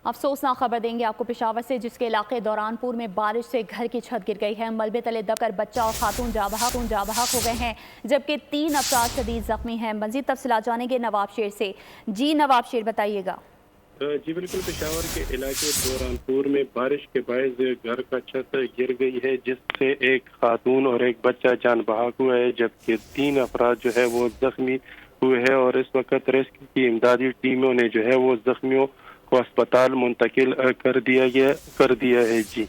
افسوسناک خبر دیں گے آپ کو پشاور سے، جس کے علاقے دوران پور میں بارش سے گھر کی چھت گر گئی ہے۔ ملبے تلے دب کر بچہ اور خاتون جاں بحق ہو گئے ہیں، جبکہ 3 افراد شدید زخمی ہیں۔ مزید تفصیلات جانیں گے نواب شیر سے۔ جی نواب شیر، بتائیے گا۔ جی بالکل، پشاور کے علاقے دوران پور میں بارش کے باعث گھر کا چھت گر گئی ہے، جس سے ایک خاتون اور ایک بچہ جان بحق ہوا ہے، جبکہ 3 افراد جو ہے وہ زخمی ہوئے ہیں، اور اس وقت ریسکیو کی امدادی ٹیموں نے جو ہے وہ زخمیوں کو اسپتال منتقل کر دیا ہے۔ جی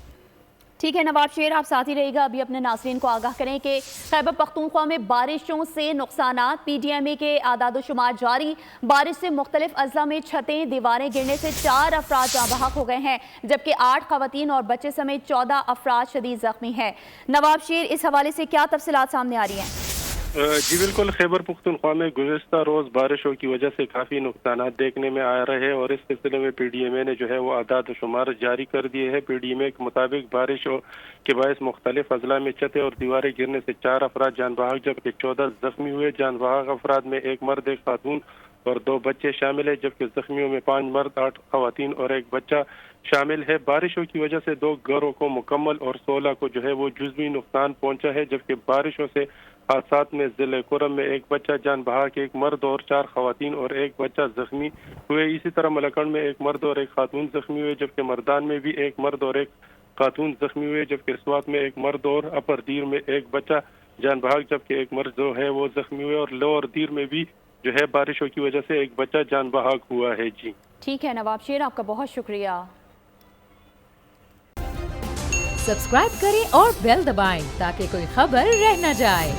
ٹھیک ہے نواب شیر، آپ ساتھ ہی رہے گا۔ ابھی اپنے ناظرین کو آگاہ کریں کہ خیبر پختونخوا میں بارشوں سے نقصانات، پی ڈی ایم اے کے اعداد و شمار جاری۔ بارش سے مختلف اضلاع میں چھتیں، دیواریں گرنے سے 4 افراد جاں بحق ہو گئے ہیں، جبکہ 8 خواتین اور بچے سمیت 14 افراد شدید زخمی ہیں۔ نواب شیر، اس حوالے سے کیا تفصیلات سامنے آ رہی ہیں؟ جی بالکل، خیبر پختونخوا میں گزشتہ روز بارشوں کی وجہ سے کافی نقصانات دیکھنے میں آ رہے ہیں، اور اس سلسلے میں پی ڈی ایم اے نے جو ہے وہ اعداد و شمار جاری کر دیے ہیں۔ پی ڈی ایم اے کے مطابق بارشوں کے باعث مختلف اضلاع میں چھتیں اور دیواریں گرنے سے 4 افراد جان بحق جبکہ 14 زخمی ہوئے۔ جان بحق افراد میں 1 مرد، 1 خاتون اور 2 بچے شامل ہیں، جبکہ زخمیوں میں 5 مرد، 8 خواتین اور 1 بچہ شامل ہے۔ بارشوں کی وجہ سے 2 گھروں کو مکمل اور 16 کو جو ہے وہ جزوی نقصان پہنچا ہے، جبکہ بارشوں سے حادثات میں ضلع کرم میں 1 بچہ جان بحق، 1 مرد اور 4 خواتین اور 1 بچہ زخمی ہوئے۔ اسی طرح ملکڑ میں 1 مرد اور 1 خاتون زخمی ہوئے، جبکہ مردان میں بھی 1 مرد اور 1 خاتون زخمی ہوئے، جبکہ سوات میں 1 مرد اور اپر دیر میں 1 بچہ جان بحق جبکہ 1 مرد جو ہے وہ زخمی ہوئے، اور لوور دیر میں بھی جو ہے بارشوں کی وجہ سے 1 بچہ جان بحق ہوا ہے۔ جی ٹھیک ہے نواب شیر، آپ کا بہت شکریہ۔ سبسکرائب کریں اور بیل دبائیں تاکہ کوئی خبر رہ نہ جائے۔